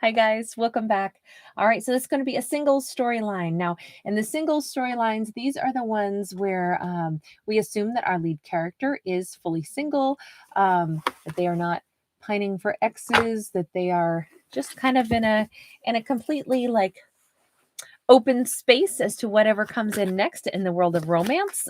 Hi guys, welcome back. All right, so it's going to be a single storyline. Now, in the single storylines, these are the ones where we assume that our lead character is fully single, that they are not pining for exes, that they are just kind of in a completely like open space as to whatever comes in next in the world of romance.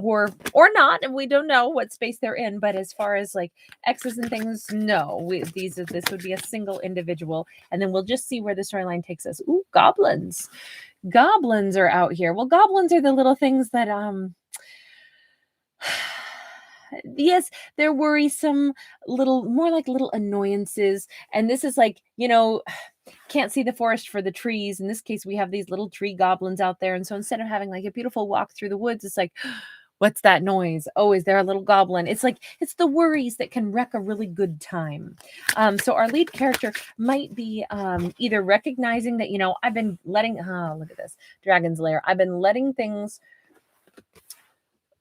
Or not, and we don't know what space they're in, but as far as like exes and things, no, this would be a single individual, and then we'll just see where the storyline takes us. Ooh, goblins are out here. Well, goblins are the little things that yes, they're worrisome, little more like little annoyances, and this is like, can't see the forest for the trees. In this case, we have these little tree goblins out there, and so instead of having like a beautiful walk through the woods, it's like, what's that noise? Oh, is there a little goblin? It's like, it's the worries that can wreck a really good time. So our lead character might be either recognizing that, I've been letting, look at this, Dragon's Lair. I've been letting things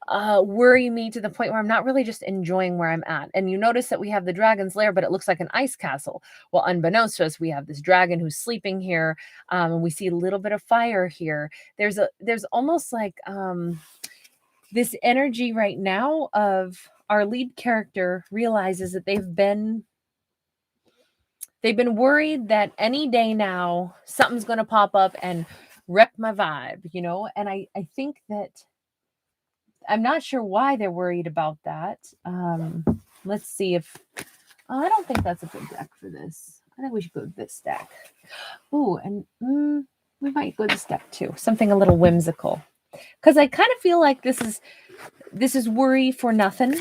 worry me to the point where I'm not really just enjoying where I'm at. And you notice that we have the Dragon's Lair, but it looks like an ice castle. Well, unbeknownst to us, we have this dragon who's sleeping here, and we see a little bit of fire here. There's almost like this energy right now of our lead character realizes that they've been worried that any day now something's going to pop up and wreck my vibe, and I think that I'm not sure why they're worried about that. Let's see if I don't think that's a good deck for this. I think we should go with this deck. Ooh, and we might go this deck too. Something a little whimsical, because I kind of feel like this is worry for nothing.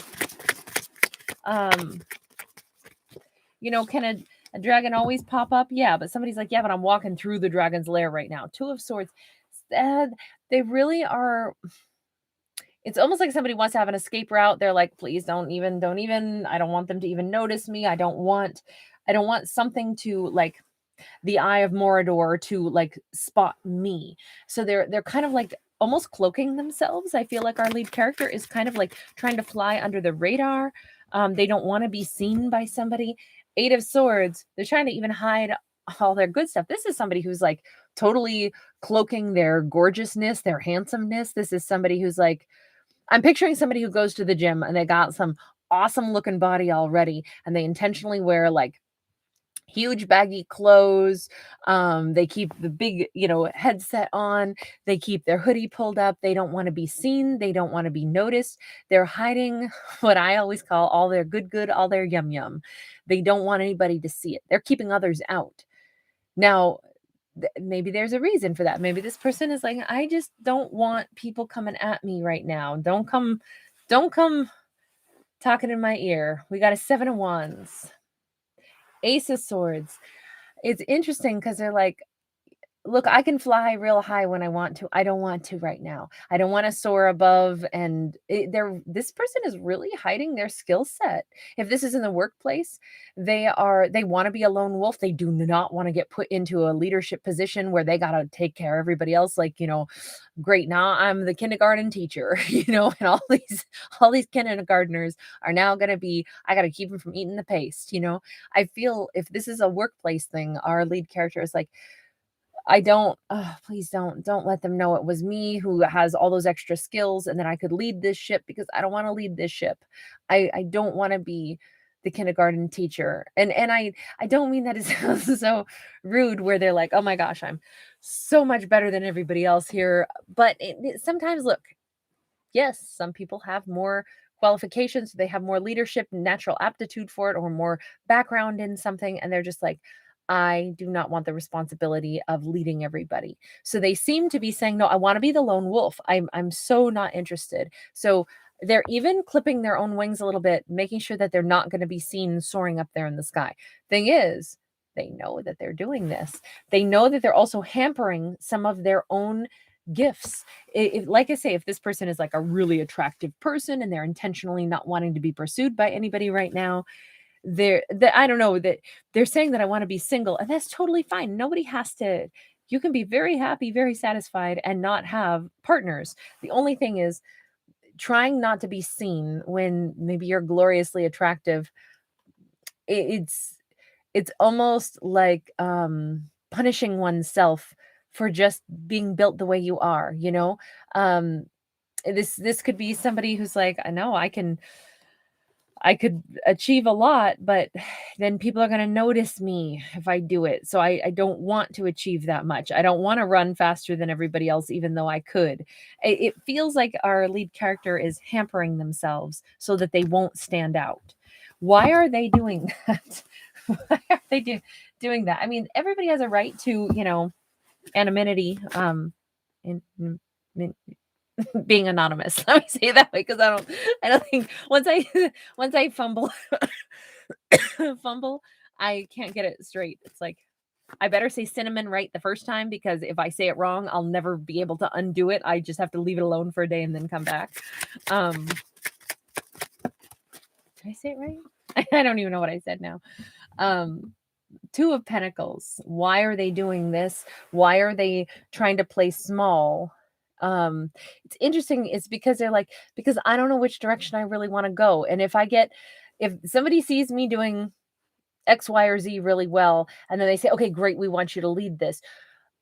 Can a dragon always pop up? Yeah, but somebody's like, yeah, but I'm walking through the dragon's lair right now. Two of Swords. They really are. It's almost like somebody wants to have an escape route. They're like, please don't even, I don't want them to even notice me. I don't want something to like the Eye of Mordor to like spot me. So they're kind of like almost cloaking themselves. I feel like our lead character is kind of like trying to fly under the radar. They don't want to be seen by somebody. Eight of Swords, they're trying to even hide all their good stuff. This is somebody who's like totally cloaking their gorgeousness, their handsomeness. This is somebody who's like, I'm picturing somebody who goes to the gym and they got some awesome looking body already, and they intentionally wear like huge baggy clothes. They keep the big, headset on. They keep their hoodie pulled up. They don't want to be seen. They don't want to be noticed. They're hiding what I always call all their good, all their yum. They don't want anybody to see it. They're keeping others out. Now, maybe there's a reason for that. Maybe this person is like, I just don't want people coming at me right now. Don't come talking in my ear. We got a 7 of Wands. Ace of Swords. It's interesting because they're like, look, I can fly real high when I want to. I don't want to right now. I don't want to soar above. And this person is really hiding their skill set. If this is in the workplace, they want to be a lone wolf. They do not want to get put into a leadership position where they got to take care of everybody else. Like, great, now I'm the kindergarten teacher, and all these kindergartners are now going to be, I got to keep them from eating the paste. I feel if this is a workplace thing, our lead character is like, please don't let them know it was me who has all those extra skills and that I could lead this ship, because I don't want to lead this ship. I don't want to be the kindergarten teacher. And I don't mean that it sounds so rude where they're like, oh my gosh, I'm so much better than everybody else here. But sometimes, look, yes, some people have more qualifications. They have more leadership, natural aptitude for it, or more background in something. And they're just like, I do not want the responsibility of leading everybody. So they seem to be saying, no, I want to be the lone wolf. I'm so not interested. So they're even clipping their own wings a little bit, making sure that they're not going to be seen soaring up there in the sky. Thing is, they know that they're doing this. They know that they're also hampering some of their own gifts. Like I say, if this person is like a really attractive person and they're intentionally not wanting to be pursued by anybody right now, I don't know, that they're saying that I want to be single, and that's totally fine. Nobody has to. You can be very happy, very satisfied, and not have partners. The only thing is trying not to be seen when maybe you're gloriously attractive. It's it's almost like punishing oneself for just being built the way you are, you know? Um, this could be somebody who's like, I know I could achieve a lot, but then people are going to notice me if I do it. So I don't want to achieve that much. I don't want to run faster than everybody else, even though I could. It feels like our lead character is hampering themselves so that they won't stand out. Why are they doing that? Why are they doing that? I mean, everybody has a right to, you know, anonymity, in, being anonymous. Let me say it that way because I don't think once I fumble fumble, I can't get it straight. It's like I better say cinnamon right the first time because if I say it wrong, I'll never be able to undo it. I just have to leave it alone for a day and then come back. Did I say it right? I don't even know what I said now. Two of Pentacles. Why are they doing this? Why are they trying to play small? It's interesting. It's because they're like, because I don't know which direction I really want to go. And if somebody sees me doing X, Y, or Z really well, and then they say, okay, great, we want you to lead this.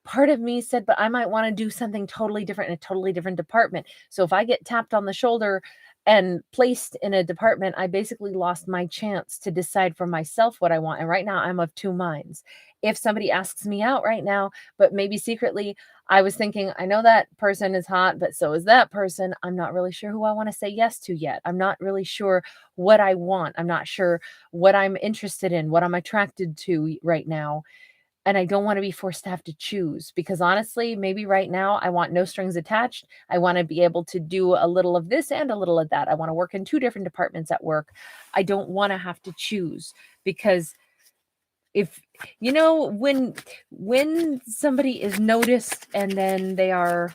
Part of me said, but I might want to do something totally different in a totally different department. So if I get tapped on the shoulder and placed in a department, I basically lost my chance to decide for myself what I want. And right now I'm of two minds. If somebody asks me out right now, but maybe secretly I was thinking, I know that person is hot, but so is that person. I'm not really sure who I want to say yes to yet. I'm not really sure what I want. I'm not sure what I'm interested in, what I'm attracted to right now. And I don't want to be forced to have to choose because honestly, maybe right now I want no strings attached. I want to be able to do a little of this and a little of that. I want to work in two different departments at work. I don't want to have to choose because if you know when somebody is noticed and then they are,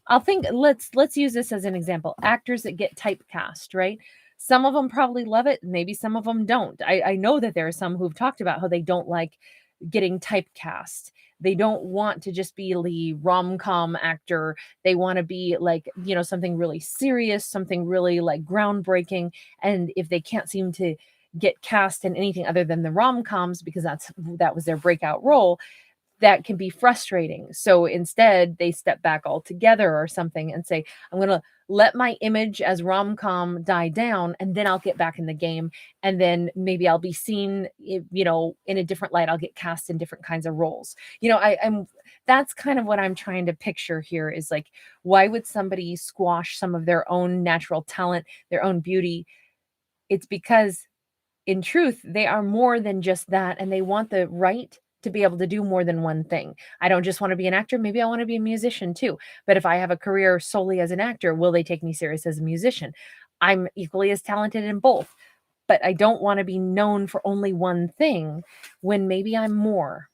I'll think let's use this as an example. Actors that get typecast, right? Some of them probably love it, maybe some of them don't. I know that there are some who've talked about how they don't like getting typecast. They don't want to just be the rom-com actor. They want to be like, you know, something really serious, something really like groundbreaking. And if they can't seem to get cast in anything other than the rom-coms because that was their breakout role, that can be frustrating. So instead, they step back altogether or something and say, I'm going to let my image as rom-com die down and then I'll get back in the game. And then maybe I'll be seen, you know, in a different light. I'll get cast in different kinds of roles. You know, that's kind of what I'm trying to picture here is like, why would somebody squash some of their own natural talent, their own beauty? It's because in truth, they are more than just that. And they want the right to be able to do more than one thing. I don't just want to be an actor. Maybe I want to be a musician too. But if I have a career solely as an actor, will they take me serious as a musician? I'm equally as talented in both, but I don't want to be known for only one thing when maybe I'm more.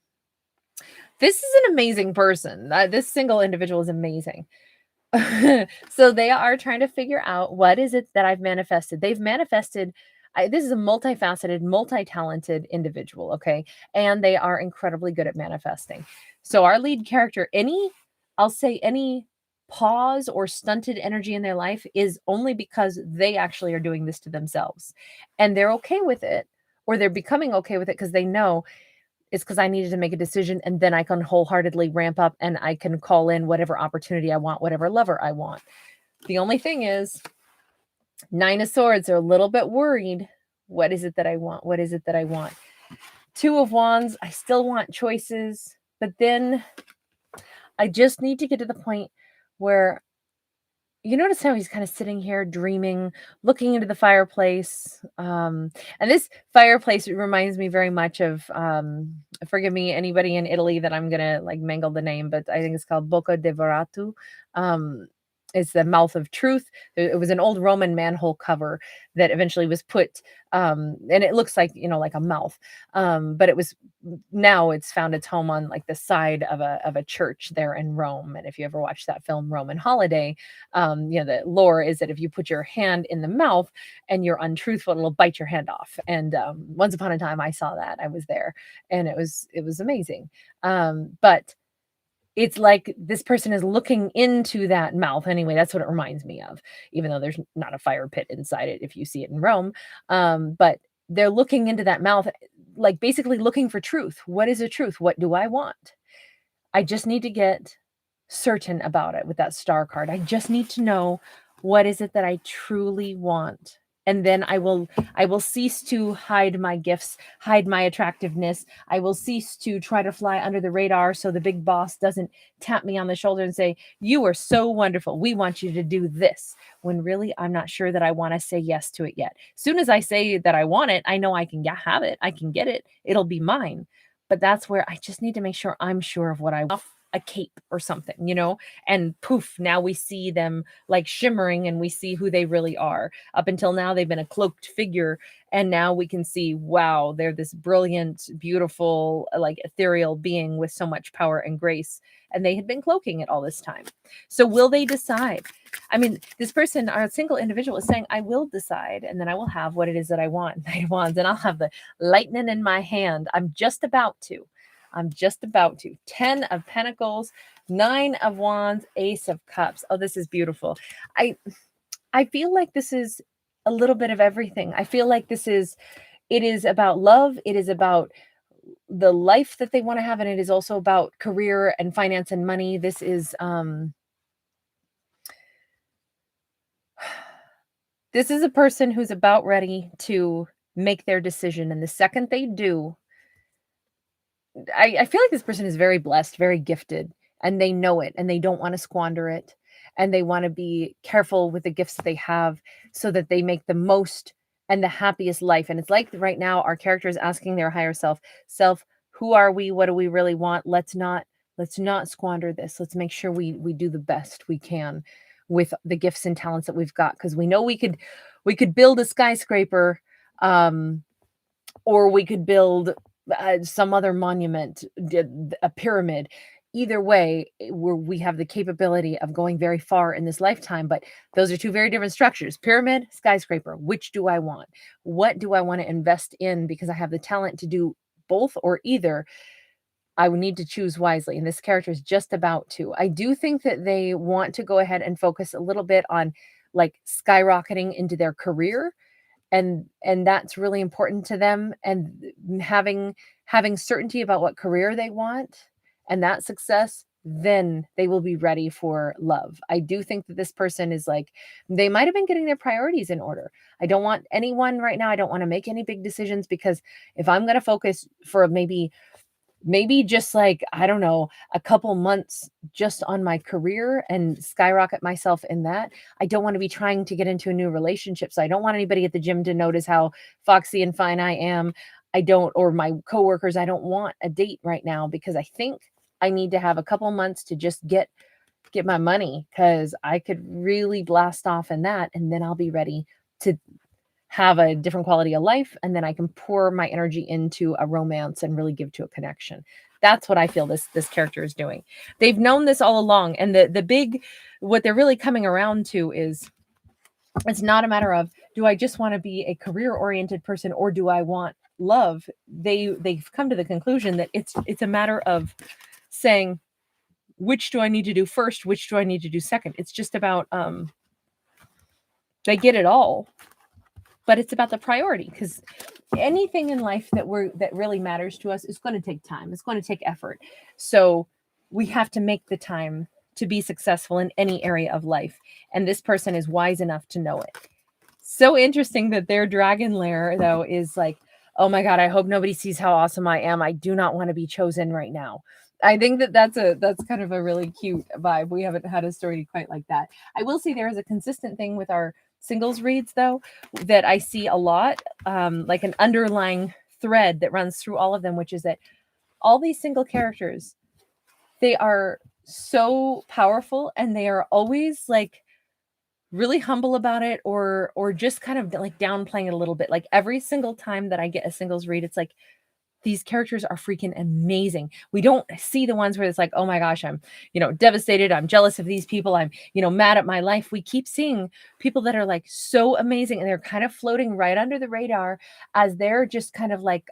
This is an amazing person. This single individual is amazing. So they are trying to figure out what is it that I've manifested. They've manifested. This is a multifaceted, multi-talented individual, okay? And they are incredibly good at manifesting. So our lead character, I'll say any pause or stunted energy in their life is only because they actually are doing this to themselves. And they're okay with it, or they're becoming okay with it because they know it's because I needed to make a decision and then I can wholeheartedly ramp up and I can call in whatever opportunity I want, whatever lover I want. The only thing is, Nine of Swords are a little bit worried. What is it that I want? What is it that I want? Two of Wands, I still want choices, but then I just need to get to the point where you notice how he's kind of sitting here dreaming, looking into the fireplace. And this fireplace reminds me very much of, forgive me, anybody in Italy that I'm going to like mangle the name, but I think it's called Bocca de Veratu. It's the mouth of truth. It was an old Roman manhole cover that eventually was put, and it looks like, you know, like a mouth. But now it's found its home on like the side of a church there in Rome. And if you ever watched that film, Roman Holiday, you know, the lore is that if you put your hand in the mouth and you're untruthful, it'll bite your hand off. And once upon a time I saw that. I was there and it was amazing. But it's like this person is looking into that mouth. Anyway, that's what it reminds me of, even though there's not a fire pit inside it if you see it in Rome. But they're looking into that mouth. like basically looking for truth. What is the truth? What do I want? I just need to get certain about it with that star card. I just need to know, what is it that I truly want? And then I will cease to hide my gifts, hide my attractiveness. I will cease to try to fly under the radar so the big boss doesn't tap me on the shoulder and say, "You are so wonderful. We want you to do this." When really I'm not sure that I want to say yes to it yet. Soon as I say that I want it, I know I can have it. I can get it. It'll be mine. But that's where I just need to make sure I'm sure of what I want. A cape or something, and poof, now we see them like shimmering and we see who they really are. Up until now, they've been a cloaked figure. And now we can see, wow, they're this brilliant, beautiful, like ethereal being with so much power and grace. And they had been cloaking it all this time. So will they decide? I mean, this person, our single individual, is saying, I will decide, and then I will have what it is that I want. Knight of Wands, and I'll have the lightning in my hand. I'm just about to. 10 of Pentacles, 9 of Wands, Ace of Cups. Oh, this is beautiful. I feel like this is a little bit of everything. I feel like it is about love. It is about the life that they want to have. And it is also about career and finance and money. This is a person who's about ready to make their decision. And the second they do, I feel like this person is very blessed, very gifted, and they know it, and they don't want to squander it, and they want to be careful with the gifts that they have so that they make the most and the happiest life. And it's like right now our character is asking their higher self, who are we? What do we really want? Let's not squander this. Let's make sure we do the best we can with the gifts and talents that we've got, because we know we could build a skyscraper, or we could build some other monument, a pyramid. Either way, we have the capability of going very far in this lifetime, but those are two very different structures. Pyramid, skyscraper. Which do I want? What do I want to invest in? Because I have the talent to do both or either. I would need to choose wisely, and this character is just about to. I do think that they want to go ahead and focus a little bit on like skyrocketing into their career, and that's really important to them, and having certainty about what career they want and that success, then they will be ready for love. I do think that this person is like, they might have been getting their priorities in order. I don't want anyone right now, I don't want to make any big decisions, because if I'm going to focus for maybe just like, I don't know, a couple months just on my career and skyrocket myself in that, I don't want to be trying to get into a new relationship. So I don't want anybody at the gym to notice how foxy and fine I am. Or my coworkers, I don't want a date right now, because I think I need to have a couple months to just get my money, because I could really blast off in that, and then I'll be ready to have a different quality of life, and then I can pour my energy into a romance and really give to a connection. That's what I feel this character is doing. They've known this all along, and what they're really coming around to is, it's not a matter of, do I just want to be a career-oriented person, or do I want love? They've come to the conclusion that it's a matter of saying, which do I need to do first? Which do I need to do second? It's just about they get it all. But it's about the priority, because anything in life that really matters to us is going to take time. It's going to take effort. So we have to make the time to be successful in any area of life. And this person is wise enough to know it. So interesting that their dragon lair, though, is like, oh my God, I hope nobody sees how awesome I am. I do not want to be chosen right now. I think that's kind of a really cute vibe. We haven't had a story quite like that. I will say there is a consistent thing with our singles reads, though, that I see a lot, like an underlying thread that runs through all of them, which is that all these single characters, they are so powerful, and they are always like really humble about it, or just kind of like downplaying it a little bit. Like every single time that I get a singles read, it's like, these characters are freaking amazing. We don't see the ones where it's like, oh my gosh, I'm, devastated. I'm jealous of these people. I'm, mad at my life. We keep seeing people that are like so amazing, and they're kind of floating right under the radar, as they're just kind of like,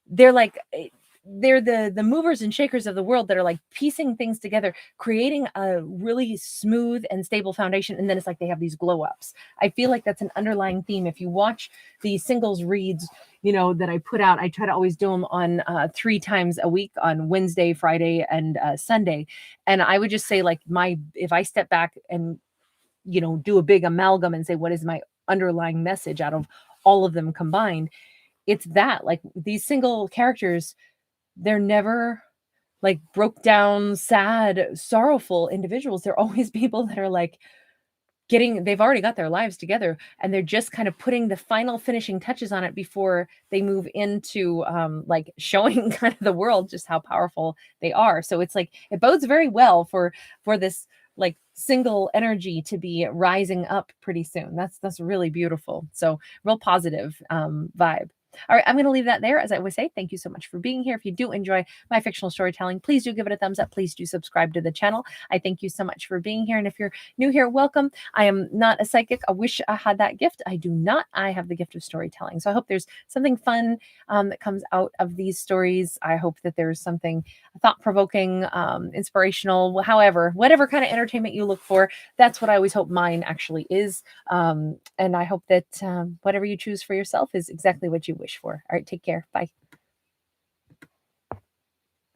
they're like, they're the movers and shakers of the world that are like piecing things together, creating a really smooth and stable foundation. And then it's like they have these glow ups. I feel like that's an underlying theme. If you watch the singles reads, you know, that I put out, I try to always do them on 3 times a week, on Wednesday, Friday, and Sunday. And I would just say, like, if I step back and, you know, do a big amalgam and say, what is my underlying message out of all of them combined? It's that, like, these single characters, they're never like broke down, sad, sorrowful individuals. They're always people that are like they've already got their lives together, and they're just kind of putting the final finishing touches on it before they move into like showing kind of the world just how powerful they are. So it's like, it bodes very well for this like single energy to be rising up pretty soon. That's really beautiful. So real positive vibe. All right, I'm going to leave that there. As I always say, thank you so much for being here. If you do enjoy my fictional storytelling, please do give it a thumbs up. Please do subscribe to the channel. I thank you so much for being here. And if you're new here, welcome. I am not a psychic. I wish I had that gift. I do not. I have the gift of storytelling. So I hope there's something fun that comes out of these stories. I hope that there's something thought-provoking, inspirational, however, whatever kind of entertainment you look for. That's what I always hope mine actually is. And I hope that whatever you choose for yourself is exactly what you wish for. All right, take care. Bye.